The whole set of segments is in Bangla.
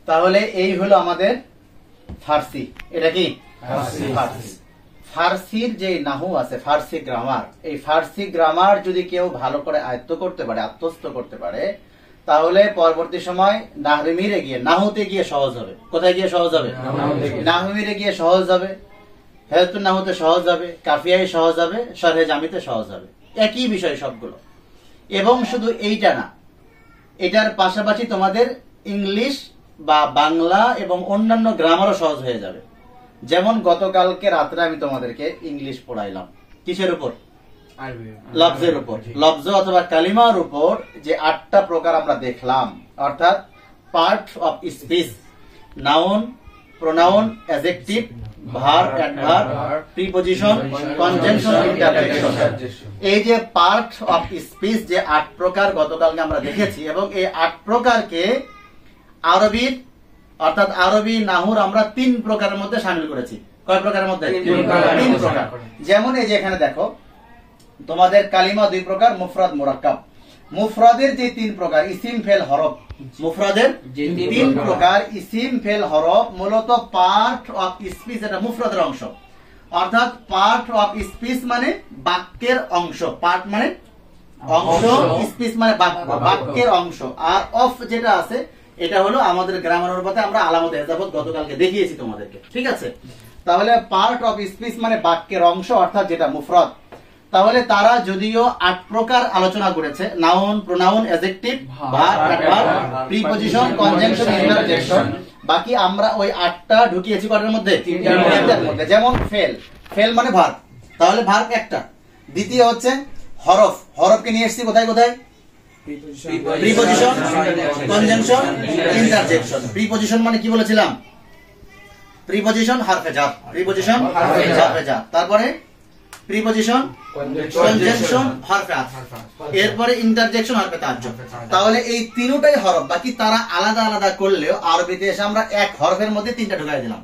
তাহলে এই হলো আমাদের ফার্সি। এটা কি ফার্সি? ফার্সির যে নাহু আছে, ফার্সি গ্রামার, এই ফার্সি গ্রামার যদি কেউ ভালো করে আয়ত্ত করতে পারে, আত্মস্থ করতে পারে, তাহলে পরবর্তী সময় নাহমিরে গিয়ে, নাহুতে গিয়ে সহজ হবে। কোথায় গিয়ে সহজ হবে? নাহমিরে গিয়ে সহজ হবে, হেলতুন নাহুতে সহজ হবে, কাফিয়ায় সহজ হবে, শরহে জামিতে সহজ হবে। একই বিষয় সবগুলো। এবং শুধু এইটা না, এটার পাশাপাশি তোমাদের ইংলিশ বা বাংলা এবং অন্যান্য গ্রামারও সহজ হয়ে যাবে। যেমন গতকালকে রাত্রে আমি তোমাদেরকে ইংলিশ পড়াইলাম কিসের উপর? লফজের উপর। লফজ অথবা কালিমার উপর যে 8টা প্রকার আমরা দেখলাম, অর্থাৎ part of speech, noun, pronoun, adjective, verb, adverb, preposition, conjunction, interjection. এই যে পার্ট অফ স্পিচ যে 8 প্রকার গতকালকে আমরা দেখেছি, এবং এই 8 প্রকারকে আরবির অর্থাৎ আরবি নাহুর আমরা 3 প্রকারের মধ্যে শামিল করেছি। কয় প্রকারের মধ্যে? 3 প্রকার। যেমন এই যে এখানে দেখো, তোমাদের কালিমা 2 প্রকার, মুফরাদ, মুরাক্কাব। মুফরাদের যে 3 প্রকার, ইসিম, ফেল, হরফ, মুফরাদের 3 প্রকার ইসিম, ফেল, হরফ মূলত পার্ট অফ স্পিচ, এটা মুফরাদের অংশ। অর্থাৎ পার্ট অফ স্পিচ মানে বাক্যের অংশ, পার্ট মানে অংশ, স্পিচ মানে বাক্যের অংশ। আর অফ যেটা আছে এটা হলো আমাদের গ্রামার অনুপাতে আমরা আলামতে এজাফত গতকালকে দেখিয়েছি তোমাদেরকে, ঠিক আছে? তাহলে পার্ট অফ স্পিচ মানে বাক্যের অংশ, অর্থাৎ যেটা মুফরাদ। তাহলে তারা যদিও 8 প্রকার আলোচনা করেছে, noun, pronoun, adjective, verb, adverb, preposition, conjunction, interjection, বাকি আমরা ওই 8টা ঢুকিয়েছি কটার মধ্যে? 3টার মধ্যে। যেমন ফেল, ফেল মানে ভার্ব, তাহলে ভার্ব একটা। দ্বিতীয় হচ্ছে হরফ, হরফকে নিয়ে এসেছি কোথায় কোথায়? Preposition, conjunction, interjection. প্রিপজিশন মানে কি বলেছিলাম? প্রিপজিশন হারফে জার, প্রিপজিশন হারফে জার, তারপরে প্রিপজিশন, কনজাংশন হারফে আতফ, এরপরে ইন্টারজেকশন হারফে তাজ্জুব। তাহলে এই তিনটাই হরফ, বাকি তারা আলাদা আলাদা করলেও আরবিতে এসে আমরা এক হরফের মধ্যে 3টা ঢুকাই দিলাম।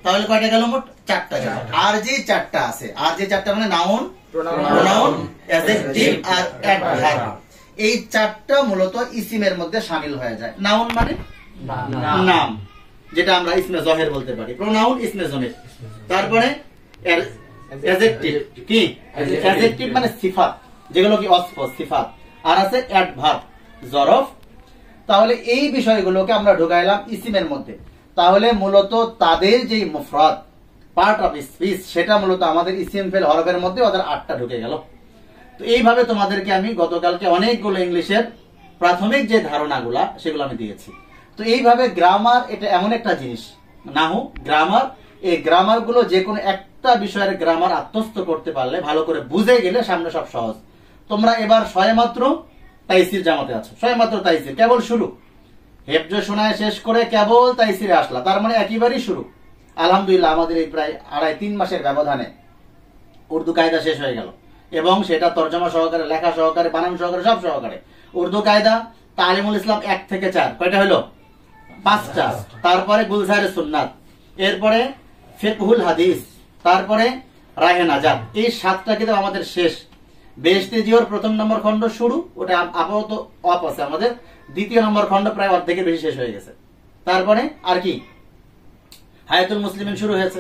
তাহলে কয়টা গেল? মোট 4টা গেল। আর যে 4টা আছে, আর যে 4টা মানে নাউন, প্রোনাউন, অ্যাডজেক্টিভ আর অ্যাডভার্ব, এই 4টা মূলত ইসিমের মধ্যে শামিল হয়ে যায়। নাউন মানে নাম, যেটা আমরা ইসমে জহের বলতে পারি। প্রোনাউন ইসমে জমির। তারপরে অ্যাডজেক্টিভ কি? অ্যাডজেক্টিভ মানে সিফাত, যেগুলো কি অস্ফ সিফাত। আর আছে অ্যাডভার্ব, জরফ। তাহলে এই বিষয়গুলোকে আমরা ঢুকাইলাম ইসিমের মধ্যে। তাহলে মূলত তাদের যে মুফরাদ পার্ট অফ স্পিচ, সেটা মূলত আমাদের ইসিম, ফেল, হরফের মধ্যে ওদের 8টা ঢুকে গেল। তো এইভাবে তোমাদেরকে আমি গতকালকে অনেকগুলো ইংলিশের প্রাথমিক যে ধারণাগুলা সেগুলো আমি দিয়েছি। তো এইভাবে গ্রামার এটা এমন একটা জিনিস, নাহু গ্রামার, এই গ্রামার গুলো যে কোনো একটা বিষয়ের গ্রামার আত্মস্থ করতে পারলে, ভালো করে বুঝে গেলে সামনে সব সহজ। তোমরা এবার সবেমাত্র তাইসির জামাতে আছো, সবেমাত্র তাইসির কেবল শুরু, হেফজ শোনায় শেষ করে কেবল তাইসিরে আসলা, তার মানে একেবারেই শুরু। আলহামদুলিল্লাহ আমাদের এই প্রায় 2.5-3 মাসের ব্যবধানে উর্দু কায়দা শেষ হয়ে গেল, এবং সেটা তর্জমা সহকারে, লেখা সহকারে, বানান সহকারে, সব সহকারে। উর্দু কায়দা তালিমুল ইসলাম 1 থেকে 4, কয়টা হলো? 5টা। তারপরে গুলজারে সুন্নাত, এরপরে ফিকহুল হাদিস, তারপরে রাহে নাজাত। এই 7টা কিতাব আমাদের শেষ। বেহেশতে জিওর 1ম নম্বর খণ্ড শুরু, ওটা আপাতত অফ আছে আমাদের। 2য় নম্বর খণ্ড প্রায় অর্ধেকের বেশি শেষ হয়ে গেছে। তারপরে আর কি? হায়াতুল মুসলিমিন শুরু হয়েছে।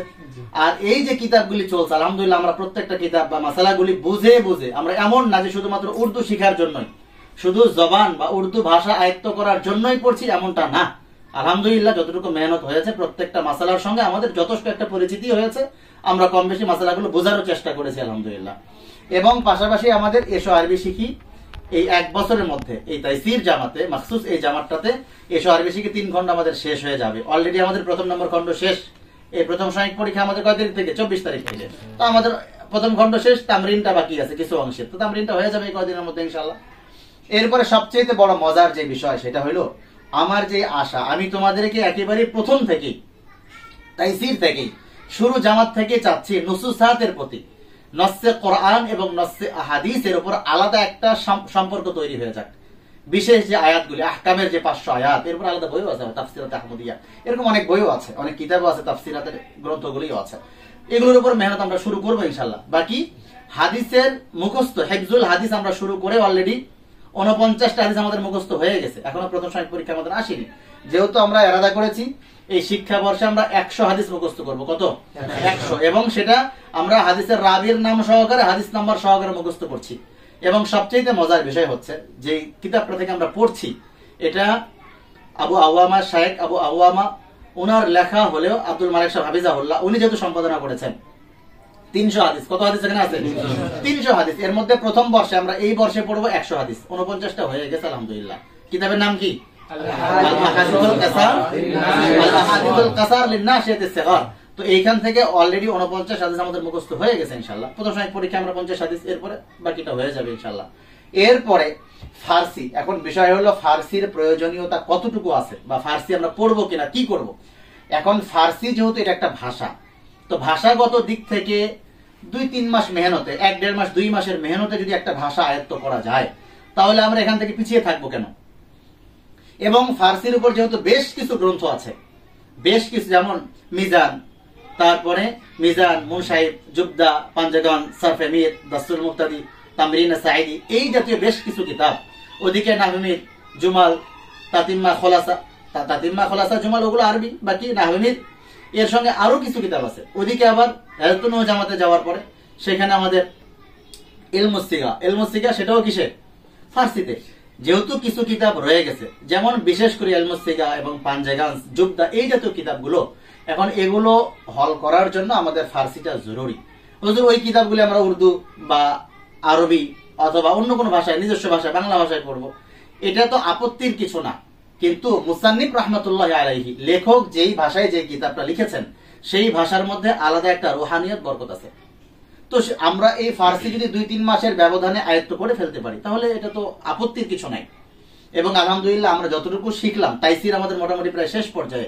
আর এই যে কিতাবগুলি চলছে, আলহামদুলিল্লাহ আমরা প্রত্যেকটা কিতাব বা মাসালাগুলি বুঝে বুঝে, আমরা এমন না যে শুধুমাত্র উর্দু শিখার জন্যই, শুধু জবান বা উর্দু ভাষা আয়ত্ত করার জন্যই পড়ছি এমনটা না। আলহামদুলিল্লাহ যতটুকু মেহনত হয়েছে, প্রত্যেকটা মাসালার সঙ্গে আমাদের যথেষ্ট একটা পরিচিতি হয়েছে, আমরা কম বেশি মাসালাগুলো বোঝারও চেষ্টা করেছি আলহামদুলিল্লাহ। এবং পাশাপাশি আমাদের এসো আরবি শিখি, এই 1 বছরের মধ্যে এই তাইসির জামাতে, মাখসুস এই জামাতটাতে এসো আরবি শিখি 3 খণ্ড আমাদের শেষ হয়ে যাবে। অলরেডি আমাদের 1ম নম্বর খণ্ড শেষ। এই প্রথম সাময়িক পরীক্ষা আমাদের কয় তারিখ থেকে? 24 তারিখ থেকে। তো আমাদের 1ম খণ্ড শেষ, তামরিনটা বাকি আছে কিছু অংশে, তো তামরিনটা হয়ে যাবে এই কয়দিনের মধ্যে ইনশাআল্লাহ। এরপরে সবচেয়ে বড় মজার যে বিষয় সেটা হলো, আমার যে আশা, আমি তোমাদেরকে একেবারে প্রথম থেকেই, তাইসির থেকেই, শুরু জামাত থেকে চাচ্ছি নুসুসাতের প্রতি, নসে কোরআন এবং নসে হাদিসের উপর আলাদা একটা সম্পর্ক তৈরি হয়ে যাক। বিশেষ যে আয়াতগুলি, আহকামের যে 500 আয়াত, এরপর আলাদা বইও আছে, তাফসিরাত আহমদিয়া, এরকম অনেক বইও আছে, অনেক কিতাবও আছে, তাফসিরাতের গ্রন্থগুলিও আছে। এগুলোর উপর মেহনত আমরা শুরু করবো ইনশাআল্লাহ। বাকি হাদিসের মুখস্থ, হেফজুল হাদিস আমরা শুরু করে অলরেডি 49টা হাদিস আমাদের মুখস্থ হয়ে গেছে। এখনো প্রথম সাময়িক পরীক্ষা আমাদের আসেনি। যেহেতু আমরা এরাদা করেছি এই শিক্ষা বর্ষে আমরা 100 হাদিস মুখস্থ করব। কত? 100। এবং সেটা আমরা হাদিসের রাবির নাম সহকারে, হাদিস নাম্বার সহকারে মুখস্থ করছি। এবং সবচেয়ে মজার বিষয় হচ্ছে যে কিতাবটা থেকে আমরা পড়ছি, এটা আবু আওয়ামা, শায়েখ আবু আওয়ামা ওনার লেখা হলেও আব্দুল মালিক সাহেব হাফিজাহুল্লাহ উনি যেহেতু সম্পাদনা করেছেন 300 হাদিস। কত হাদিস এখানে আছে? 300 হাদিস। এর মধ্যে প্রথম বর্ষে আমরা এই বর্ষে পড়বো 100 হাদিস। 49টা হয়ে গেছে আলহামদুলিল্লাহ। কিতাবের নাম কি? তো এইখান থেকে অলরেডি 49 হাদিস আমাদের মুখস্থ হয়ে গেছে ইনশাআল্লাহ। প্রথম সময় পরীক্ষা আমরা 50 হাদিস, এরপরে বাকিটা হয়ে যাবে ইনশাআল্লাহ। এরপরে ফার্সি। এখন বিষয় হলো ফার্সির প্রয়োজনীয়তা কতটুকু আছে, বা ফার্সি আমরা পড়বো কিনা, কি করব। এখন ফার্সি যেহেতু এটা একটা ভাষা, তো ভাষাগত দিক থেকে 2-3 মাস মেহনতে, 1-1.5 মাস 2 মাসের মেহনতে যদি একটা ভাষা আয়ত্ত করা যায়, তাহলে আমরা এখান থেকে পিছিয়ে থাকবো কেন? এবং ফার্সির উপর যেহেতু বেশ কিছু গ্রন্থ আছে, বেশ কিছু, যেমন মিজান, তারপরে মিজান, মুনসাহিব, জুবদা, পাঞ্জাগন, সরফে মির, দাসতুল মুক্তাদি, তামরিন সাইদি, এই জাতীয় বেশ কিছু কিতাব। ওদিকে নাহমির, জুমাল, তাতিম্মা খোলাসা জুমাল, ওগুলো আরবি, বাকি নাহমির, এর সঙ্গে আরো কিছু কিতাব আছে। ওদিকে আবার হেলতুন জামাতে যাওয়ার পরে সেখানে আমাদের এলমুসিগা, সেটাও কিসে? ফার্সিতে। যেহেতু কিছু কিতাব রয়ে গেছে, যেমন বিশেষ করে এলমুসিগা এবং পাঞ্জাগান, জুবদা, এই জাতীয় কিতাবগুলো, এখন এগুলো হল করার জন্য আমাদের ফার্সিটা জরুরি। ওই কিতাবগুলো আমরা উর্দু বা আরবি অথবা অন্য কোনো ভাষায়, নিজস্ব ভাষায়, বাংলা ভাষায় পড়বো, এটা তো আপত্তির কিছু না। কিন্তু মুসান্নিফ রাহমাতুল্লাহ আলাইহি, লেখক যেই ভাষায় যে কিতাবটা লিখেছেন, সেই ভাষার মধ্যে আলাদা একটা রুহানিয়ত, বরকত আছে। তো আমরা এই ফার্সি যদি 2-3 মাসের ব্যবধানে আয়ত্ত করে ফেলতে পারি, তাহলে এটা তো আপত্তির কিছু নাই। এবং আলহামদুলিল্লাহ আমরা যতটুকু শিখলাম, তাইসির আমাদের মোটামুটি প্রায় শেষ পর্যায়ে,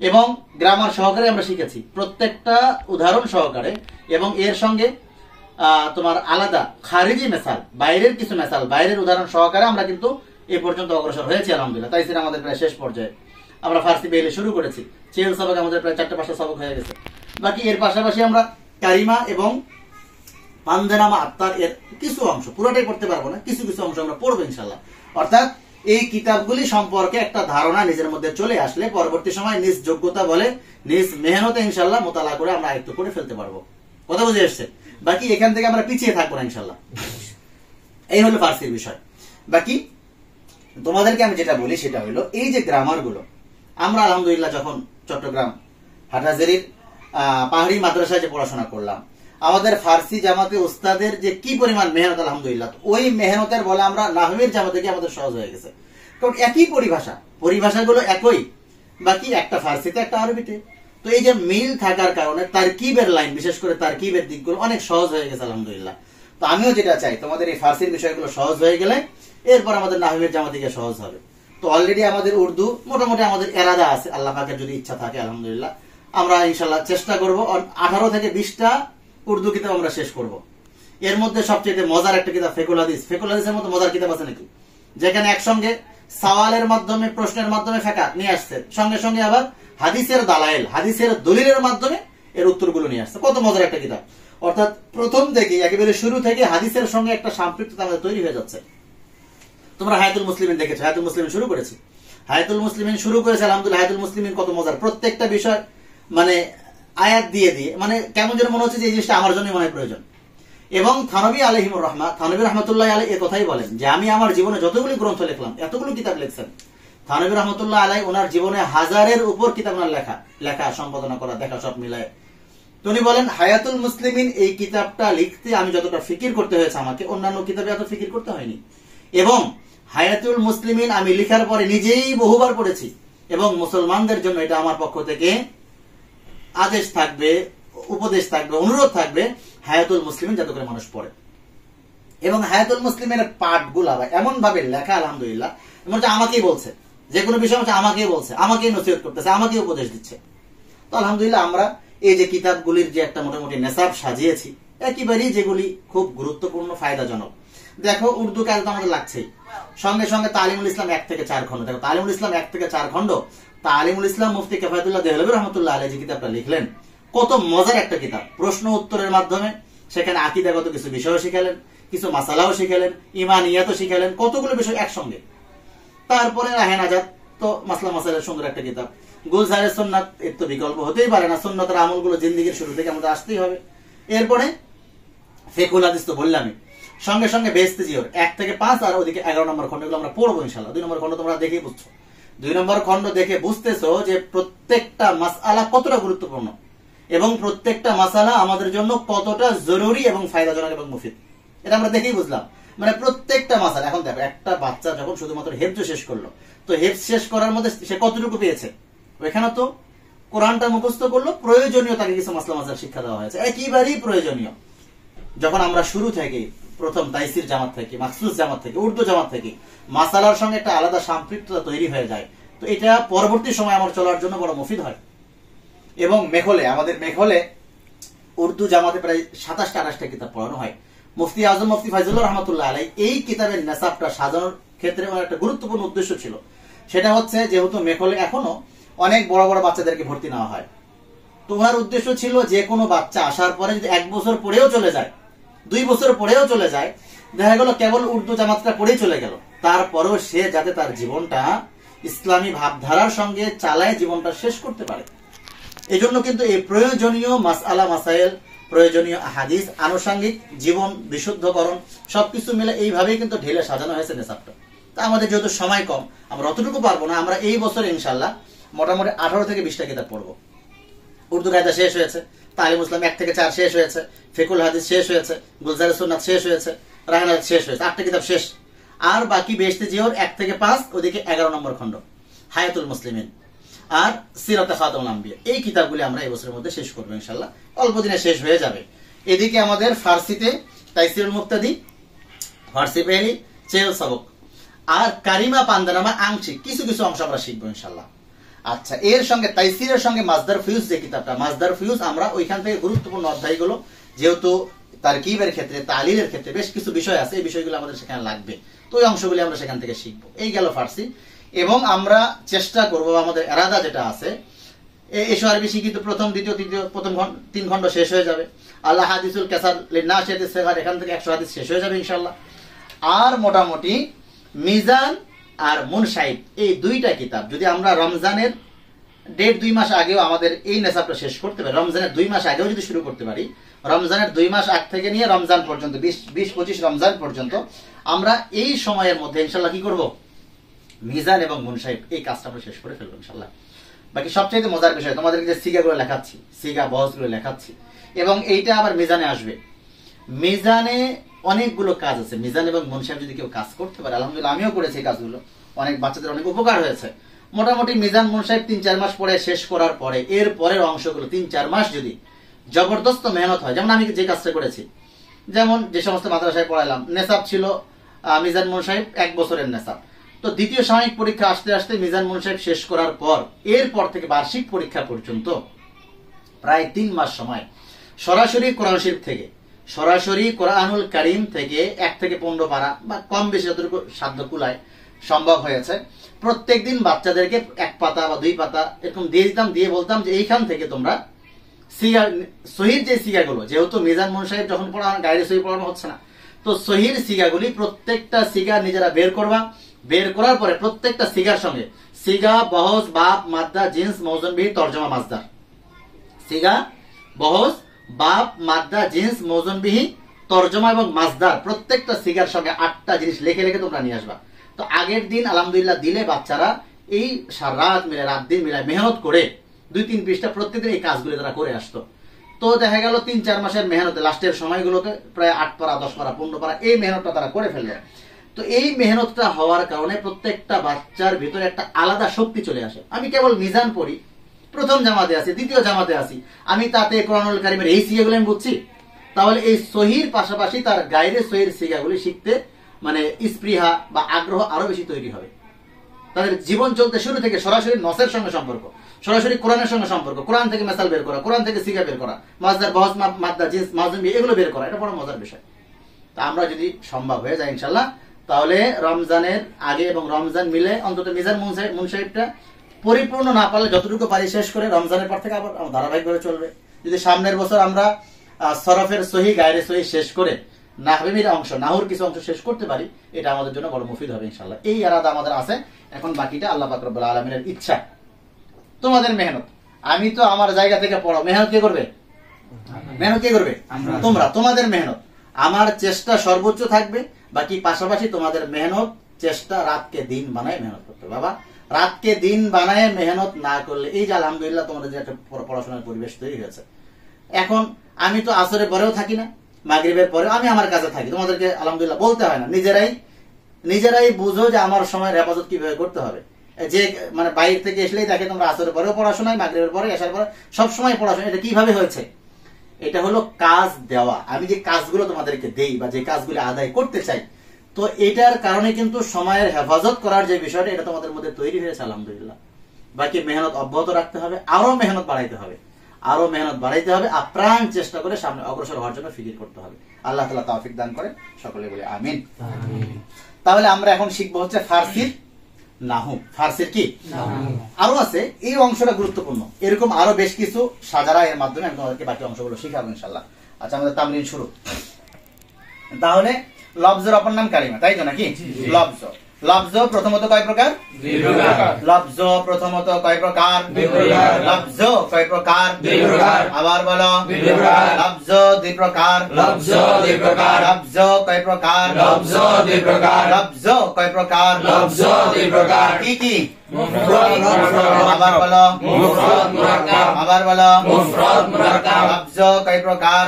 এবং গ্রামার সহকারে আমরা শিখেছি, প্রত্যেকটা উদাহরণ সহকারে। এবং এর সঙ্গে তোমার আলাদা খারিজি মেসাল, বাইরের কিছু মেসাল, বাইরের উদাহরণ সহকারে আমরা কিন্তু এ পর্যন্ত অগ্রসর হয়েছি আলহামদুলিল্লাহ। তাইসির আমাদের প্রায় শেষ পর্যায়ে, আমরা ফার্সি বেলে শুরু করেছি। চেল সবক আমাদের প্রায় 4-5টা সবক হয়ে গেছে। বাকি এর পাশাপাশি আমরা কারিমা এবং পান্দেনামা আত্মার এর কিছু অংশ, পুরোটাই পড়তে পারবো না, কিছু কিছু অংশ আমরা পড়বো ইনশাল্লাহ। অর্থাৎ এই কিতাবগুলি সম্পর্কে একটা ধারণা নিজের মধ্যে চলে আসলে পরবর্তী সময় নিজ যোগ্যতা বলে, নিজ মেহনতে ইনশাল্লাহ মোতালা করে আমরা আয়ত্ত করে ফেলতে পারবো। কথা বুঝে এসছে? বাকি এখান থেকে আমরা পিছিয়ে থাকবো না ইনশাল্লাহ। এই হলো ফার্সির বিষয়। বাকি তোমাদেরকে আমি যেটা বলি সেটা হলো, এই যে গ্রামার গুলো আমরা আলহামদুলিল্লাহ যখন চট্টগ্রাম হাটহাজারীর পাহাড়ি মাদ্রাসায় যে পড়াশোনা করলাম, আমাদের ফার্সি জামাতে উস্তাদের যে কি পরিমাণ মেহনত, আলহামদুলিল্লাহ, ওই মেহনতের বলে আমরা নাহমির জামাতে গিয়ে আমাদের সহজ হয়ে গেছে। কারণ একই পরিভাষাগুলো একই, বাকি একটা ফার্সিতে একটা আরবিতে। তো এই যে মিল থাকার কারণে তারকিবের লাইন, বিশেষ করে তারকিবের দিকগুলো অনেক সহজ হয়ে গেছে আলহামদুলিল্লাহ। তো আমিও যেটা চাই, তোমাদের এই ফার্সির বিষয়গুলো সহজ হয়ে গেলে এরপর আমাদের নাহমির জামাতে গিয়ে সহজ হবে। তো অলরেডি আমাদের উর্দু মোটামুটি আমাদের এরাদা আছে, আল্লাহ পাকের যদি ইচ্ছা থাকে আলহামদুলিল্লাহ আমরা ইনশাল্লাহ চেষ্টা করব 18 থেকে 20টা উর্দু কিতাব আমরা শেষ করব। এর মধ্যে সবচেয়ে মজার একটা কিতাব ফিকুল হাদিসের মতো মজার কিতাব আছে নাকি? যেখানে একসঙ্গে সওয়ালের মাধ্যমে, প্রশ্নের মাধ্যমে ফিকহ নিয়ে আসছে, সঙ্গে সঙ্গে আবার হাদিসের দালাইল, হাদিসের দলিলের মাধ্যমে এর উত্তরগুলো নিয়ে আসছে। কত মজার একটা কিতাব। অর্থাৎ প্রথম থেকে একেবারে শুরু থেকে হাদিসের সঙ্গে একটা সম্পৃক্ততা আমাদের তৈরি হয়ে যাচ্ছে। তোমরা হায়াতুল মুসলিমিন দেখেছো, হায়াতুল মুসলিমিন শুরু করেছে আলহামদুলিল্লাহ। হায়াতুল মুসলিমিন কত মজার, প্রত্যেকটা বিষয় মানে আয়াত দিয়ে দিয়ে, মানে কেমন যেন মনে হচ্ছে যে এই জিনিসটা আমার জন্য মনে প্রয়োজন। এবং থানবী রহমতুল্লাহ আলাই এর কথাই বলেন যে আমি আমার জীবনে যতগুলি গ্রন্থ লিখলাম, এতগুলো কিতাব লিখছেন থানবী রহমতুল্লাহ আলাই, ওনার জীবনে 1000-এর উপর কিতাব ওনার লেখা, সম্পাদনা করা, দেখা, সব মিলায়। তো উনি বলেন হায়াতুল মুসলিমিন এই কিতাবটা লিখতে আমি যতটা ফিকির করতে হয়েছে আমাকে, অন্যান্য কিতাবে এত ফিকির করতে হয়নি। এবং হায়াতুল মুসলিমিন আমি লিখার পরে নিজেই বহুবার পড়েছি, এবং মুসলমানদের জন্য এটা আমার পক্ষ থেকে আদেশ থাকবে, উপদেশ থাকবে, অনুরোধ থাকবে, হায়াতুল মুসলিমিন যাতে করে মানুষ পড়ে। এবং হায়াতুল মুসলিমের পাঠগুলা এমন ভাবে লেখা আলহামদুলিল্লাহ, এমন আমাকেই বলছে, যে কোনো বিষয় হচ্ছে আমাকেই বলছে, আমাকেই নসিহত করতেছে, আমাকেই উপদেশ দিচ্ছে। তো আলহামদুলিল্লাহ আমরা এই যে কিতাবগুলির যে একটা মোটামুটি নেশাব সাজিয়েছি, একেবারেই যেগুলি খুব গুরুত্বপূর্ণ, ফায়দাজনক। দেখো উর্দু কাজ তো আমাদের লাগছেই, সঙ্গে সঙ্গে তালিমুল ইসলাম 1 থেকে 4 খণ্ড। দেখো তালিমুল ইসলাম 1 থেকে 4 খণ্ড, তালিমুল ইসলাম মুফতি কিফায়াতুল্লাহ দেহলভী রহমতুল্লাহ আলাইহি যে কিতাবটা লিখলেন, কত মজার একটা কিতাব। প্রশ্ন উত্তরের মাধ্যমে সেখানে আকীদাগত কিছু বিষয়ও শিখালেন, কিছু মাসালাও শিখালেন, ইমানিয়াতও শিখালেন, কতগুলো বিষয় একসঙ্গে। তারপরে রাহে নাজাত, তো মাসলা মাসাইলের সুন্দর একটা কিতাব। গুলজারে সুন্নাত এর তো বিকল্প হতেই পারে না, সুন্নাতের আমলগুলো জিন্দেগির শুরু থেকে আমাদের আসতেই হবে। এরপরে ফিকহুল হাদিস তো বললামই, সঙ্গে সঙ্গে বেহেশতে জিওর 1 থেকে 5 আর ওদিকে 11 নম্বর খণ্ডগুলো আমরা পড়বো ইনশাআল্লাহ। 2 নম্বর খণ্ড তোমরা দেখেই বুঝছো, 2 নম্বর খণ্ড দেখে বুঝতেছো যে প্রত্যেকটা মাসআলা কতটা গুরুত্বপূর্ণ এবং প্রত্যেকটা মাসআলা আমাদের জন্য কতটা জরুরি এবং ফায়দাজনক এবং মুফিদ, এটা আমরা দেখেই বুঝলাম। মানে প্রত্যেকটা মাসআলা, এখন দেখো একটা বাচ্চা যখন শুধুমাত্র হেফজ শেষ করলো, তো হেফজ শেষ করার মধ্যে সে কতটুকু পেয়েছে? ওইখানে তো কোরআনটা মুখস্থ করলো, প্রয়োজনীয় তাকে কিছু মাসলা মাসাইল শিক্ষা দেওয়া হয়েছে, একেবারেই প্রয়োজনীয়। যখন আমরা শুরু থেকে প্রথম তাইসির জামাত থেকে, মাখসুস জামাত থেকে, উর্দু জামাত থেকে মাসালার সঙ্গে একটা আলাদা সম্পৃক্ততা তৈরি হয়ে যায়, তো এটা পরবর্তী সময় আমার চলার জন্য বড় মুফিদ হয়। এবং মেঘলে, আমাদের মেঘলে উর্দু জামাতে প্রায় 27-28টা কিতাব পড়ানো হয়। মুফতি আজম মুফতি ফাইজুল্লাহ রহমতুল্লাহ আলাই এই কিতাবের নেসাবটা সাজানোর ক্ষেত্রে একটা গুরুত্বপূর্ণ উদ্দেশ্য ছিল। সেটা হচ্ছে, যেহেতু মেঘলে এখনো অনেক বড় বড় বাচ্চাদেরকে ভর্তি নেওয়া হয়, তোমার উদ্দেশ্য ছিল যে কোনো বাচ্চা আসার পরে যদি 1 বছর পরেও চলে যায়, 2 বছর পরেও চলে যায়, দেখা গেল কেবল উর্দু জামাতটা পড়েই চলে গেল, তারপরেও সে যাতে তার জীবনটা ইসলামী ভাবধারার সঙ্গে চালায় জীবনটা শেষ করতে পারে। এই জন্য কিন্তু এই প্রয়োজনীয় মাসআলা মাসাইল, প্রয়োজনীয় হাদিস, আনুষঙ্গিক জীবন বিশুদ্ধকরণ সবকিছু মিলে এইভাবেই কিন্তু ঢেলে সাজানো হয়েছে নেসাবটা। তা আমাদের যেহেতু সময় কম, আমরা অতটুকু পারবো না। আমরা এই বছর ইনশাল্লাহ মোটামুটি 18 থেকে 20টা কিতাব পড়বো। উর্দু কায়দা শেষ হয়েছে, তালিম ইসলাম 1 থেকে 4 শেষ হয়েছে, ফিকহুল হাদিস শেষ হয়েছে, গুলজারে সুন্নাত শেষ হয়েছে, রায়হান হাদিস শেষ হয়েছে, 8টা কিতাব শেষ। আর বাকি বেহেশতে জিওর 1 থেকে 5, ওদিকে 11 নম্বর খণ্ড হায়াতুল মুসলিমিন আর সিরাতে খাতামুল আম্বিয়া, এই কিতাবগুলি আমরা এই বছরের মধ্যে শেষ করবো ইনশাআল্লাহ। অল্প দিনে শেষ হয়ে যাবে। এদিকে আমাদের ফার্সিতে তাইসিরুল মুক্তাদি, ফার্সি পেহলি, চেল সবক আর কারিমা পান্দানামা আংশিক কিছু কিছু অংশ আমরা শিখবো ইনশাআল্লাহ। আচ্ছা, এর সঙ্গে তাইসিরের সঙ্গে মাজদার ফিউজ যে কিতাবটা, মাজদার ফিউজ আমরা ওইখান থেকে গুরুত্বপূর্ণ অধ্যায়গুলো, যেহেতু তারকিবের ক্ষেত্রে, তালিলের ক্ষেত্রে বেশ কিছু বিষয় আছে, এই বিষয়গুলো আমাদের সেখানে লাগবে, তো ওই অংশগুলি আমরা সেখান থেকে শিখবো। এই গেল ফার্সি। এবং আমরা চেষ্টা করব, আমাদের এরাদা যেটা আছে, এসো আরবি শিখি তো প্রথম, দ্বিতীয়, তৃতীয়, প্রথম 3 খণ্ড শেষ হয়ে যাবে। আল্লাহ হাদিসুল কাসার লিন্নাসিয়াতিস সিগার, এখান থেকে 100 হাদিস শেষ হয়ে যাবে ইনশাআল্লাহ। আর মোটামুটি মিজান আর মুনসাইব, এই 2টা কিতাব যদি আমরা রমজানের 1.5-2 মাস আগেও আমাদের এই নেশাবটা শেষ করতে পারি, রমজানের 2 মাস আগেও যদি শুরু করতে পারি, রমজানের 2 মাস আগ থেকে নিয়ে রমজান পর্যন্ত, 20-25 রমজান পর্যন্ত আমরা এই সময়ের মধ্যে ইনশাআল্লাহ কি করব, মিজান এবং মুনসাইব এই কাজটা আমরা শেষ করে ফেলবো ইনশাআল্লাহ। বাকি সবচেয়ে মজার বিষয়, তোমাদেরকে যে সিগাগুলো লেখাচ্ছি, সিগা বহসগুলো লেখাচ্ছি, এবং এইটা আবার মিজানে আসবে। মিজানে অনেকগুলো কাজ আছে, মিজান এবং মুনসাইব যদি কেউ কাজ করতে পারে, আলহামদুলিল্লাহ আমিও করেছি এই কাজগুলো, অনেক বাচ্চাদের অনেক উপকার হয়েছে। মোটামুটি মিজান মুনসাইব 3-4 মাস পরে শেষ করার পরে এর পরের অংশগুলো 3-4 মাস যদি জবরদস্ত মেহনত হয়, যেমন আমি যে কাজটা করেছি, যেমন যে সমস্ত মাদ্রাসায় পড়াইলাম, নেশাব ছিল মিজান মুনসাইব 1 বছরের নেশাব, তো দ্বিতীয় সাময়িক পরীক্ষা আসতে আসতে মিজান মুনসাইব শেষ করার পর এরপর থেকে বার্ষিক পরীক্ষা পর্যন্ত প্রায় 3 মাস সময় সরাসরি কোরআন শরীফ থেকে, সরাসরি কোরআনুল কারীম থেকে 1 থেকে 15 পারা বা কম বেশি যতটুকু সাধ্য কুলায় সম্ভব হয়েছে, প্রত্যেকদিন বাচ্চাদেরকে 1 পাতা বা 2 পাতা এরকম দিয়ে দিতাম, দিয়ে বলতাম যে এইখান থেকে তোমরা সিগা, সহির যে সিগাগুলো, যেহেতু মিজান মুনসাইব যখন পড়ানো গায়রে সহি পড়ানো হচ্ছে না, তো সহির সিগাগুলি প্রত্যেকটা সিগা নিজেরা বের করবা, বের করার পরে প্রত্যেকটা সিগার সঙ্গে সিগা, বহস, বাপ, মাদ্দা, জিন্স, মৌজুন বিহি, তরজমা, মাজদার, সিগা, বহস, বাপ, মাদ্দা, জিন্স, মৌজুন বিহি, তরজমা এবং মাজদার, প্রত্যেকটা সিগার সঙ্গে 8টা জিনিস লিখে লিখে তোমরা নিয়ে আসবা। তো আগের দিন আলহামদুলিল্লাহ দিলে বাচ্চারা এই রাত মিলে, রাত দিন মিলে মেহনত করে 2-3 পৃষ্ঠা প্রত্যেকদিন এই কাজগুলো তারা করে আসতো। তো দেখা গেল 3-4 মাসের মেহনতে লাস্টের সময়গুলোতে প্রায় 8 পারা, 10 পারা, 15 পারা এই মেহনতটা তারা করে ফেললো। তো এই মেহনতটা হওয়ার কারণে প্রত্যেকটা বাচ্চার ভিতরে একটা আলাদা শক্তি চলে আসে। আমি কেবল মিজান পড়ি, প্রথম জামাতে আছি, দ্বিতীয় জামাতে আছি, আমি তাতে কোরআনুল কারীমের এই সিগাগুলো আমি বুঝছি, তাহলে এই সহির পাশাপাশি তার গায়রে সহির সিগাগুলি শিখতে মানে স্পৃহা বা আগ্রহ আরো বেশি তৈরি হবে। তাদের জীবন চলতে শুরু থেকে সরাসরি নসের সঙ্গে সম্পর্ক, সরাসরি কোরআনের সঙ্গে সম্পর্ক, কোরআন থেকে মেসাল বের করা, কোরআন থেকে সিগা বের করা, মাজদার, বহস, মাদ্দা, জিন্স, মাউজুম বিহি এগুলো বের করা, এটা বড় মজার বিষয়। তা আমরা যদি সম্ভব হয়ে যায় ইনশাআল্লাহ, তাহলে রমজানের আগে এবং রমজান মিলে অন্তত মিজান মুনসাইবটা পরিপূর্ণ না পারলে যতটুকু পারি শেষ করে রমজানের পর থেকে আবার ধারাবাহিকভাবে চলবে। যদি সামনের বছর আমরা সরফের সহি, গায়রে সহি শেষ করে নাহবির অংশ, নাহুর কিছু অংশ শেষ করতে পারি, এটা আমাদের জন্য বড় মুফিদ হবে ইনশাআল্লাহ। এই ইরাদা আমাদের আছে। এখন বাকিটা আল্লাহ পাক রব্বুল আলামিনের ইচ্ছা, তোমাদের মেহনত। আমি তো আমার জায়গা থেকে পড়ো, মেহনত কে করবে? মেহনত কে করবে? তোমরা, তোমাদের মেহনত। আমার চেষ্টা সর্বোচ্চ থাকবে, বাকি পাশাপাশি তোমাদের মেহনত, চেষ্টা রাতকে দিন বানায় মেহনত করতে। বাবা, রাতকে দিন বানায় মেহনত না করলে, এই যে আলহামদুলিল্লাহ তোমাদের যে একটা পড়াশোনার পরিবেশ তৈরি হয়েছে, এখন আমি তো আসরের পরেও থাকি না, মাগরিবের পরে আমি আমার কাছে থাকি, তোমাদেরকে আলহামদুলিল্লাহ বলতে হয় না, নিজেরাই বুঝো যে আমার সময় হেফাজত কিভাবে করতে হবে। যে মানে বাইরে থেকে এসলেই দেখে তোমরা আসরের পরেও পড়াশোনায়, মাগরিবের পরে, আসার পরে সবসময় পড়াশোনা। এটা কিভাবে হয়েছে? এটা হলো কাজ দেওয়া। আমি যে কাজগুলো তোমাদেরকে দেই বা যে কাজগুলো আদায় করতে চাই, তো এটার কারণে কিন্তু সময়ের হেফাজত করার যে বিষয়টা, এটা তোমাদের মধ্যে তৈরি হয়েছে আলহামদুলিল্লাহ। বাকি মেহনত অব্যাহত রাখতে হবে, আরো মেহনত বাড়াইতে হবে, আপ্রাণ চেষ্টা করে সামনে অগ্রসর হওয়ার জন্য ফিকির করতে হবে। আল্লাহ তাআলা তৌফিক দান করে, সকলে বলি আমিন। তাহলে আমরা এখন শিখবো হচ্ছে ফার্সির নাহু। ফার্সির কি আরো আছে, এই অংশটা গুরুত্বপূর্ণ। এরকম আরো বেশ কিছু সাজারা এর মাধ্যমে আমি তোমাদেরকে বাকি অংশগুলো শিখাবো ইনশাআল্লাহ। আচ্ছা, আমাদের তামরিন শুরু। তাহলে লফজের অপর নাম কালিমা, তাই তো নাকি? লফজ প্রথমত কয় প্রকার? লফজ প্রথমত কয় প্রকার? লফজ কয় প্রকার? আবার বলো। লফজ দুই প্রকার। লফজ কয় প্রকার? লফজ কয় প্রকার? কি কি? আবার বলো। আবার বলো। লফজ কয় প্রকার?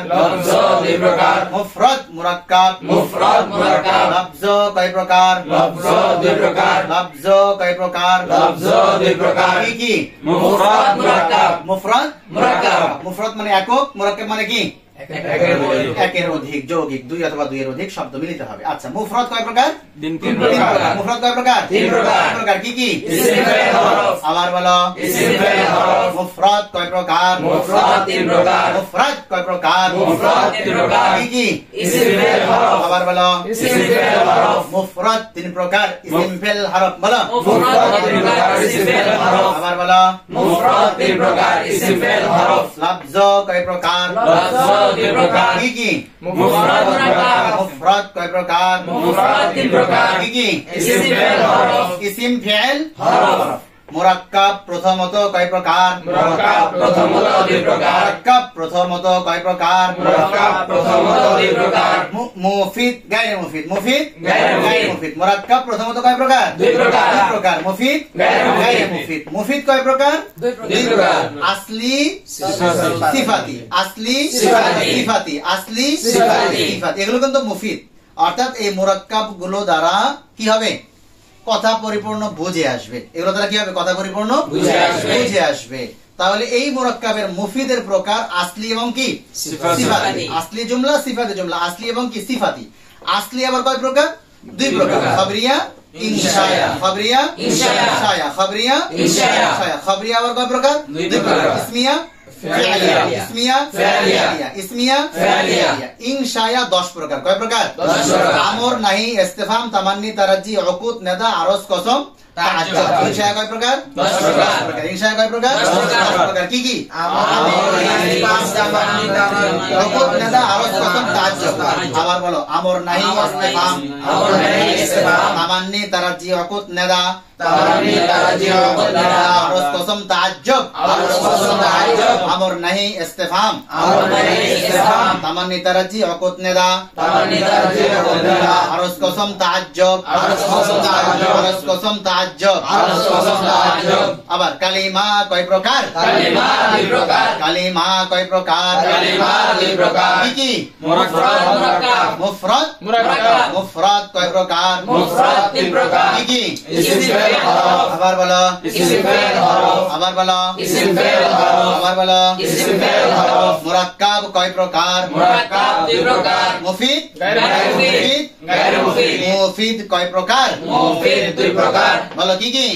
মুফরদ মুরাক্কাব। লফজ কয় প্রকার? লফজ কয় প্রকার? কি কি? মুফরদ মানে একক, মুরাক্কাব মানে কি? একের অধিক, যৌগিক, দুই অথবা দুইয়ের অধিক শব্দ মিলিত হবে। আচ্ছা, মুফরদ কয় প্রকার? তিন প্রকার। মুফরদ কয় প্রকার? তিন প্রকার। কি কি? আবার বলো। মুফরদ কয় প্রকার? মুফরদ কয় প্রকার? কি কি? আবার বলো। মুফরদ তিন প্রকার, ইসম ফেল হরফ। বলো। আবার বলো। লফজ কয় প্রকার? কি কি? মুফরদ কয় প্রকার? কি কি? ইসম ফেল হরফ। মুরাক্কাব প্রথমত কয় প্রকার? মুরাক্কাব প্রথমত কয় প্রকার? মুফিদ গায়রে মুফিদ। গায়রে মুফিদ। মুরাক্কাব প্রথমত কয় প্রকার? দুই প্রকার। মুফিদ গায়রে মুফিদ। মুফিদ কয় প্রকার? দুই প্রকার। আসলি সিফাতি। এগুলো কিন্তু মুফিদ। অর্থাৎ এই মুরাক্কাব গুলো দ্বারা কি হবে? কথা পরিপূর্ণ বুঝে আসবে। এগুলো দ্বারা কি হবে? কথা পরিপূর্ণ বুঝে আসবে। তাহলে এই মুরাক্কাবের মুফিদের প্রকার আসলি এবং কি? সিফাতি। আসলি জুমলা, সিফাতি জুমলা। আসলি এবং কি? সিফাতি। আসলি আবার কয় প্রকার? দুই প্রকার। খবরিয়া, ইনশায়া। খবরিয়া, ইনশায়া। খবরিয়া, ইনশায়া। খবরিয়া আবার কয় প্রকার? দুই প্রকার। ইসমিয়া, ইনশায়া 10 প্রকার। কয় প্রকার? 10 প্রকার। আমর, নাহি, ইস্তিফহাম, তামান্নি, তারাজ্জি, উকুদ, নেদা, আরজ, কসম, তাআজ্জুব। ইনশায়া কয় প্রকার? 10 প্রকার। ইনশায়া কয় প্রকার? 10 প্রকার। কি কি? আমর, নাহি, ইস্তিফহাম, তামান্নি, উকুদ, নেদা, আরজ, কসম, তাআজ্জুব। আবার বলো। আমর, নাহি, ইস্তিফহাম, তামান্নি, তারাজ্জি, উকুদ, নেদা, আরজ, কসম, তাআজ্জুব। আমর, নাহি, ইস্তিফহাম, তামান্নি, তারাজ্জি, উকুদ, নেদা, আরজ, কসম, তাআজ্জুব। আরজ, কসম, তাআজ্জুব। আবার কালিমা কয় প্রকার? কালিমা কয় প্রকার? কি কি? মুফরদ মুফরদ কয় প্রকার? কি কি? আবার বলো। আবার বলো। আবার বলো। মুরাক্কাব কয় প্রকার? মুফিদ মুফিদ কয় প্রকার? বলো। কি কি?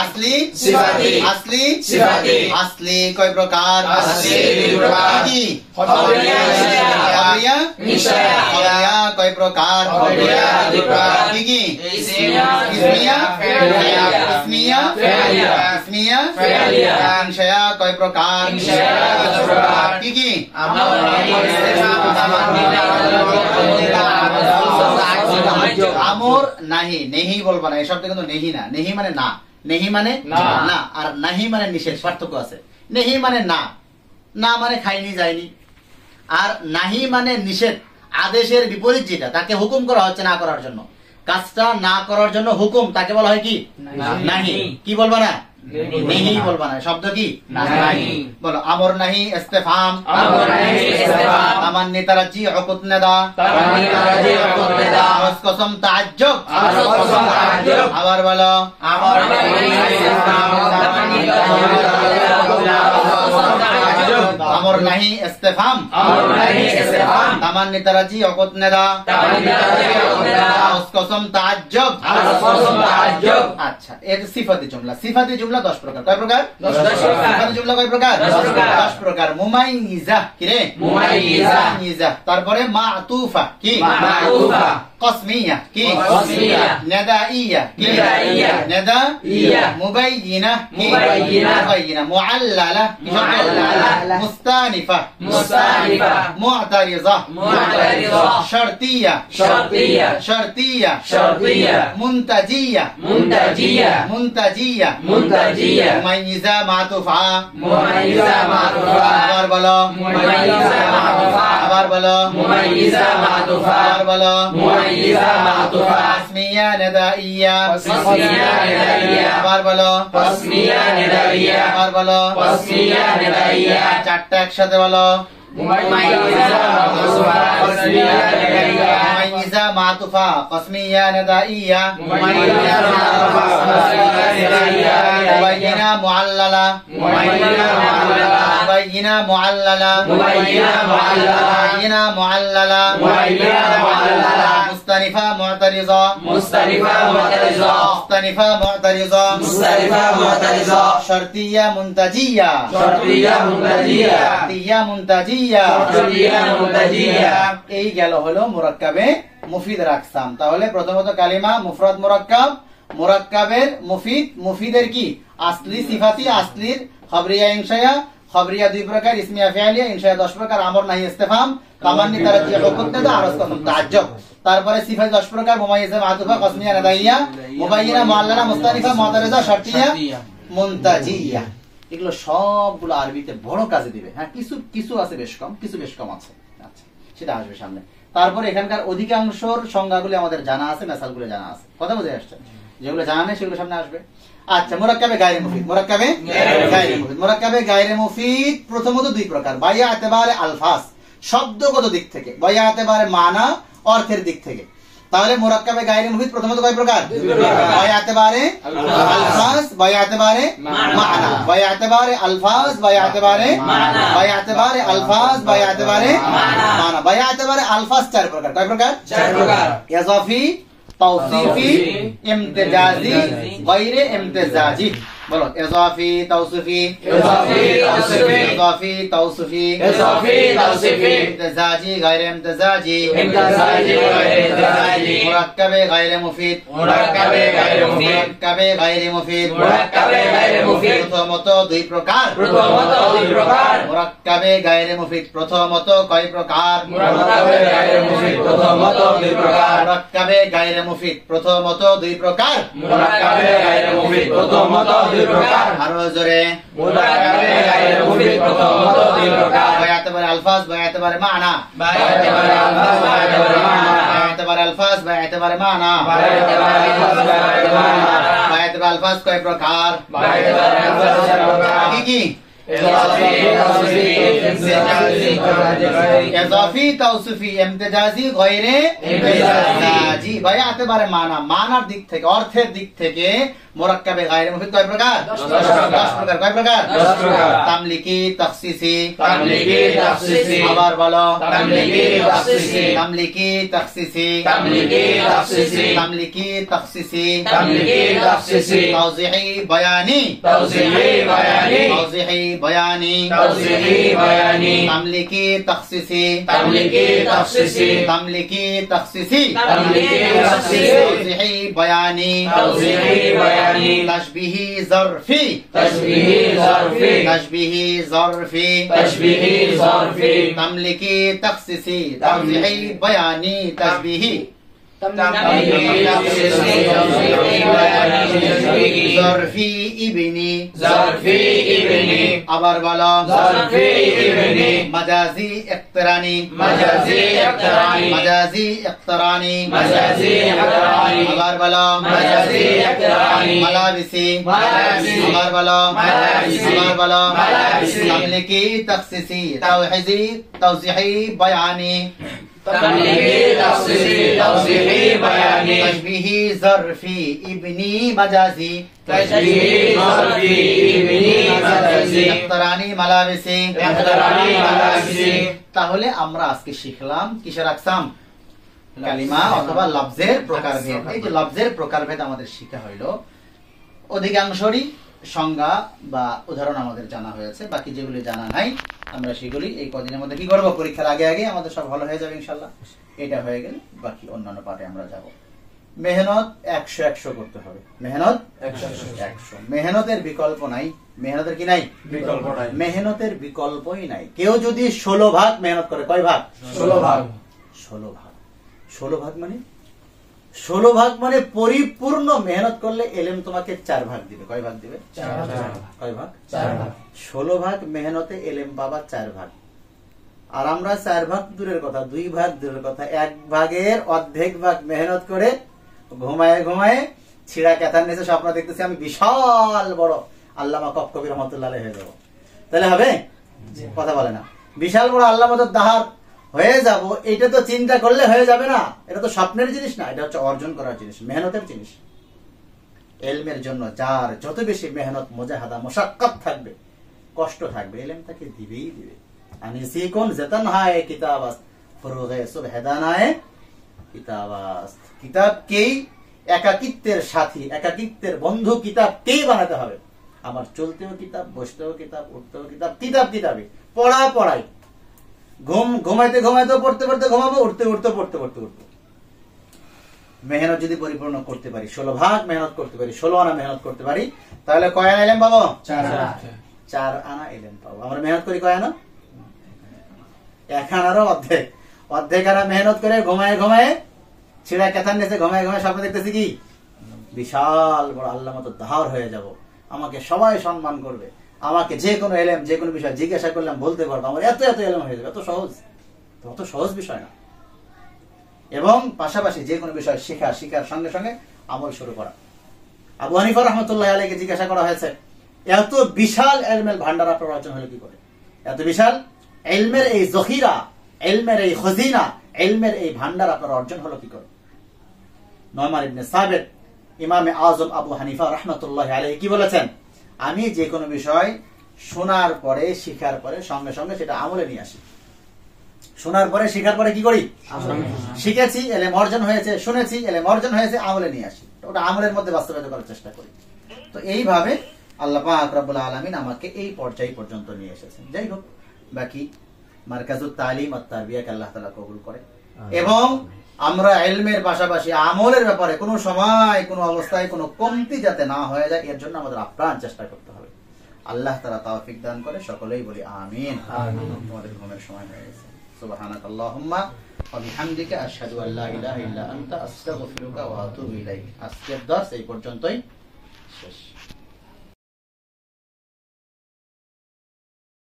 আসলি আসলি সিফাতি আসলি সিফাতি আসলি কয় প্রকার আসলি দুই প্রকার কি খবরিয়া খবরিয়া ইনশায়া খবরিয়া কয় প্রকার খবরিয়া দুই প্রকার কি কি ইসমিয়া ইসমিয়া ফাইলিয়া ইসমিয়া ফাইলিয়া ইসমিয়া ফাইলিয়া ইনশায়া কয় প্রকার ইনশায়া দশ প্রকার কি কি আমর নাহি ইস্তেফাম তামান্না আমর নাহি নেহি বলবা না এই শব্দ কিন্তু নেহি না নেহি মানে না নেহি মানে না। না আর নাহি মানে নিষেধ পার্থক্য আছে নেহি মানে না না মানে খাইনি যায়নি আর নাহি মানে নিষেধ আদেশের বিপরীত যেটা তাকে হুকুম করা হচ্ছে না করার জন্য কাজটা না করার জন্য হুকুম তাকে বলা হয় কি নাহি কি বলবা না নেহি বলবা না শব্দ কি নাহি। বলো আমর নাহি ইস্তেফাম আমর নাহি ইস্তেফাম তামান্নি তারাজি উকুত নেদা তামান্নি তারাজি উকুত নেদা আরজ কসম তাজ্জুব আরজ কসম তাজ্জুব আবার বলো আমর নাহি ইস্তেফাম তামান্নি আমর নাহি ইস্তেফাম আমর নাহি ইস্তেফাম তামান্নি তারাজি উকুত নেদা তামান্নি তারাজি উকুত নেদা আরজ কসম তাজ্জুব আরজ কসম তাজ্জুব আচ্ছা এর সিফাতি জুমলা 10 প্রকার কয় প্রকার 10 প্রকার সিফাতি জুমলা কয় প্রকার 10 প্রকার 10 প্রকার মুমাইয়িজা কি রে মুমাইয়িজা তারপরে মাতুফা কি মাতুফা কসমিয়া কি কসমিয়া নাদাইয়া কি নাদাইয়া নাদাইয়া মুবাইয়িনা কি মুবাইয়িনা মুআল্লালা কি মুআল্লালা মুস্তানিফা মুস্তানিফা মু'তারিযা মু'তারিযা শারতিয়া শারতিয়া শারতিয়া শারতিয়া মুনতাজিয়া মুনতাজিয়া মুনতাজিয়া মুনতাজিয়া মুমাইয়িজা মাতুফা মুমাইয়িজা মাতুফা আবার বলো মুমাইয়িজা মাতুফা আবার বলো মুমাইয়িজা মাতুফা আবার বলো মুমাইয়িজা মাতুফা তাসমিয়া নাদাইয়া তাসমিয়া নাদাইয়া আবার বলো তাসমিয়া নাদাইয়া আবার বলো তাসমিয়া নাদাইয়া চারটা একসাথে বলো মুমাইয়িজা মাতুফা তাসমিয়া নাদাইয়া মুমাইয়িজা মাতুফা কসমিয়া নাদাইয়া মুমাইয়িজা মাতুফা তাসমিয়া নাদাইয়া মুবাইয়িনা মুআল্লালা মুবাইয়িনা মুআল্লালা মুবাইয়িনা মুআল্লালা মুবাইয়িনা মুআল্লালা মুবাইয়িনা মুআল্লালা মুবাইয়িনা মুআল্লালা মুস্তানিফা মু'তারিযা মুস্তানিফা মু'তারিযা মুস্তানিফা মু'তারিযা মুস্তানিফা মু'তারিযা শারতিয়া মুনতাজিয়া শারতিয়া মুনতাজিয়া শারতিয়া মুনতাজিয়া শারতিয়া মুনতাজিয়া এই গেল হলো মুরাক্কাবে মুফিদের আকসাম তাহলে প্রথমত কালিমা মুফরাদ মুরাক্কাব মুরাক্কাবের মুফিদ মুফিদের কি আসলি সিফাতি আসলির খবরিয়া ইনশায়া খবরিয়া দুই প্রকার ইসমিয়া ফিআলিয়া ইনশায়া 10 প্রকার আমর নাহি ইস্তেফাম তামান্নি তারাজি হুকুম নেদা আরজ কসম তাজ্জুব তারপরে সিফাতি 10 প্রকার মুমাইয়িজা মাতুফা কসমিয়া নাদাইয়া মুবাইয়িনা মুআল্লালা মুস্তানিফা মু'তারিযা শারতিয়া মুনতাজিয়া এগুলো সবগুলো আরবিতে বড় কাজে দিবে হ্যাঁ কিছু কিছু আছে বেশ কম আছে আচ্ছা সেটা আসবে সামনে তারপরে এখানকার অধিকাংশর সংজ্ঞাগুলো আমাদের জানা আছে মেসালগুলো জানা আছে কথা বুঝে আসছে যেগুলো জানা নেই সেগুলো সামনে আসবে আচ্ছা মুরাক্কাবে গায়রে মুফিদ প্রথমত দুই প্রকার বাইয়া এতেবারে আলফাজ শব্দগত দিক থেকে বাইয়া এতেবারে মানা অর্থের দিক থেকে তাহলে মুরাক্কাবে গায়রে মুফিদ প্রথমত কয় প্রকার বাইয়া এতেবারে আলফাজ বাইয়া এতেবারে মানা বাইয়া এতেবারে আলফাজ বাইয়া এতেবারে মানা বাইয়া এতেবারে আলফাজ বাইয়া এতেবারে মানা বাইয়া এতেবারে আলফাজ চার প্রকার কয় প্রকার 4 প্রকার ইজাফি তাওসিফি ইমতিজাজি গায়রে ইমতিজাজি বলো ইজাফি তাওসিফি ইজাফি তাওসিফি ইমতিজাজি গায়রে ইমতিজাজি মুরাক্কাবে গায়রে মুফিদ মুরাক্কাবে গায়রে মুফিদ প্রথমত দুই প্রকার মুরাক্কাবে গায়রে মুফিদ প্রথমত কয় প্রকার মুরাক্কাবে গায়রে মুফিদ প্রথমত দুই প্রকার আরো জোরে বায়াতে পারে আলফাজ বায়াতে পারে মানা বায়াতে পারে আলফাজ বায়াতে পারে মানা বায়াতে পারে আলফাজ কয় প্রকার কি কি এজাফি তাওসিফি ইমতিজাজি গয়রে ইমতিজাজি। ভাই একেবারে মানার দিক থেকে, অর্থের দিক থেকে মুরাক্কাবে গায়রে মুফিদ কয় প্রকার? 10 প্রকার। কয় প্রকার? 10 প্রকার। তামলিকি, তাখসিসি। তামলিকি, তাখসিসি। আবার বলো। তামলিকি, তাখসিসি। তামলিকি, তাখসিসি। তামলিকি, তাখসিসি। তামলিকি, তাখসিসি। তামলিকি, তাখসিসি। তাওজিহি বায়ানি। তাওজিহি বায়ানি। তাওজিহি বায়ানি। তাওজিহি বায়ানি। তামলিকি, তাখসিসি। তামলিকি, তাখসিসি। তামলিকি, তাখসিসি। তামলিকি, তাখসিসি। তাওজিহি বায়ানি। তাওজিহি বায়ানি। তাশবিহি যরফি। তাশবিহি যরফি। তাশবিহি যরফি। তাশবিহি যরফি। তামলিকি, তাখসিসি। তাওজিহি বায়ানি। তাশবিহি যরফি ইবনি। যরফি ইবনি। আবার বলো। যরফি ইবনি। মাজাজি ইকতরানি। মাজাজি ইকতরানি। মাজাজি ইকতরানি। মাজাজি ইকতরানি। আবার বলো। মাজাজি ইকতরানি। মালাবিসি। মালাবিসি। আবার বলো। মালাবিসি। আবার বলো। মালাবিসি। তামলিকি, তাখসিসি। তাওহিজি, তাওজিহি বায়ানি। তামলিকি, তাখসিসি। তাওজিহি বায়ানি। তাশবিহি যরফি ইবনি মাজাজি। তাশবিহি যরফি ইবনি মাজাজি। ইকতরানি, মালাবিসি। ইকতরানি, মালাবিসি। তাহলে আমরা আজকে শিখলাম কিসের আকসাম? কালিমা অথবা লফজের প্রকারভেদ। এই যে লফজের প্রকারভেদ আমাদের শিখা হইলো, অধিকাংশরই সংজ্ঞা বা উদাহরণ আমাদের জানা হয়েছে। বাকি যেগুলি জানা নাই আমরা সেগুলি এই কদিনের মধ্যে কি করবো, পরীক্ষার আগে আগে আমাদের সব ভালো হয়ে যাবে ইনশাল্লাহ। এটা হয়ে গেলে বাকি অন্যান্য পাঠে আমরা যাব। মেহনত 100 করতে হবে। মেহনত 100। মেহনতের বিকল্প নাই। মেহনতের কি নাই? বিকল্প নাই। মেহনতের বিকল্পই নাই। কেউ যদি 16 ভাগ মেহনত করে, কয় ভাগ? 16 ভাগ। 16 ভাগ। 16 ভাগ মানে 16 ভাগ মানে পরিপূর্ণ মেহনত করলে এলেম তোমাকে 4 ভাগ দিবে। কয় ভাগ দিবে? 4 ভাগ। কয় ভাগ? 4 ভাগ। 16 ভাগ মেহনতে এলেম পাবা 4 ভাগ। আর আমরা 4 ভাগ দূরের কথা, 2 ভাগ দূরের কথা, 1 ভাগের অর্ধেক ভাগ মেহনত করে ঘুমায় ঘুমায় ছিড়া কেতার নিচে স্বপ্ন দেখতেছি আমি বিশাল বড় আল্লামা কবি রহমাতুল্লাহ আলাইহি হয়ে যাবো। তাহলে হবে? কথা বলে না। বিশাল বড় আল্লামাতুদ দাহার হয়ে যাব, এটা তো চিন্তা করলে হয়ে যাবে না। এটা তো স্বপ্নের জিনিস না, এটা হচ্ছে অর্জন করার জিনিস, মেহনতের জিনিস। এলমের জন্য যার যত বেশি মেহনত, মুজাহাদা, মুশাক্কাত থাকবে, কষ্ট থাকবে, এলম তাকে দিবেই দিবে। আনিসিকুন জাতানহায়ে কিতাবাস ফুরুগে সুবহানায়ে কিতাবাস। কিতাবকেই একাকিত্বের সাথী, একাকিত্বের বন্ধু কিতাবকেই বানাতে হবে। আমার চলতেও কিতাব, বসতেও কিতাব, উঠতেও কিতাব, কিতাব কিতাবে, পড়া পড়াই, ঘুমাইতে ঘুমাইতেও পড়তে পড়তে ঘুমাবো, উঠতে উঠতে পড়তে পড়তে উঠবো। মেহনত যদি পরিপূর্ণ করতে পারি, 16 ভাগ মেহনত করতে পারি, 16 আনা মেহনত করতে পারি, তাহলে কয় আনা এলেম পাবো? 4 আনা এলেম পাবো। আমরা মেহনত করি কয় আনা? 1 আনারও অর্ধেক। অর্ধেক আনা মেহনত করে ঘুমায় ঘুমায় ছিড়া কেতার নিচে ঘুমায় ঘুমায় স্বপ্ন দেখতেছি কি বিশাল বড় আল্লামাতুদ দাহার হয়ে যাব, আমাকে সবাই সম্মান করবে, আমাকে যে কোনো এলেম, যে কোনো বিষয় জিজ্ঞাসা করলাম বলতে পারবো, আমার এত এত এলেম হয়ে যাবে। এত সহজ, অত সহজ বিষয় না। এবং পাশাপাশি যে কোনো বিষয় শিখার সঙ্গে সঙ্গে আমল শুরু করা। আবু হানিফা রাহমাতুল্লাহ আলাইহিকে জিজ্ঞাসা করা হয়েছে, এত বিশাল এলমের ভান্ডার আপনার অর্জন হলো কি করে? এত বিশাল এলমের এই জখিরা, এলমের এই খজিনা, এলমের এই ভান্ডার আপনার অর্জন হলো কি করে? নুমান ইবনে সাবিত ইমামে আযম আবু হানিফা রাহমাতুল্লাহ আলাইহি কি বলেছেন? আমি যে কোনো বিষয় শোনার পরে, শিখার পরে সঙ্গে সঙ্গে সেটা আমলে নিয়ে আসি। শোনার পরে, শিখার পরে কি করি? শিখেছি, এলেম অর্জন হয়েছে, শুনেছি, এলেম অর্জন হয়েছে, আমলে নিয়ে আসি। ওটা আমলের মধ্যে বাস্তবায়িত করার চেষ্টা করি। তো এইভাবে আল্লাহ পাক রব্বুল আলামিন আমাকে এই পর্যায় পর্যন্ত নিয়ে এসেছেন। যাই হোক, বাকি মারকাজুত তালিম ওয়াত তারবিয়াকে আল্লাহ তাআলা কবুল করে। এবং আমরা ইলমের পাশাপাশি আমলের ব্যাপারে কোনো সময়, কোনো অবস্থায় কোনো কমতি যাতে না হয়ে যায়, এর জন্য আমাদের আপ্রাণ চেষ্টা করতে হবে। আল্লাহ তাআলা তৌফিক দান করে। সকলেই বলি আমিন। আমাদের ঘুমের সময় হয়ে গেছে। সুবহানাকাল্লাহুম্মা ওয়া বিহামদিকা আশহাদু আল্লা ইলাহা ইল্লা আনতা আস্তাগফিরুকা ওয়া আতুবু ইলাইক। আজকের দর্স এই পর্যন্তই শেষ।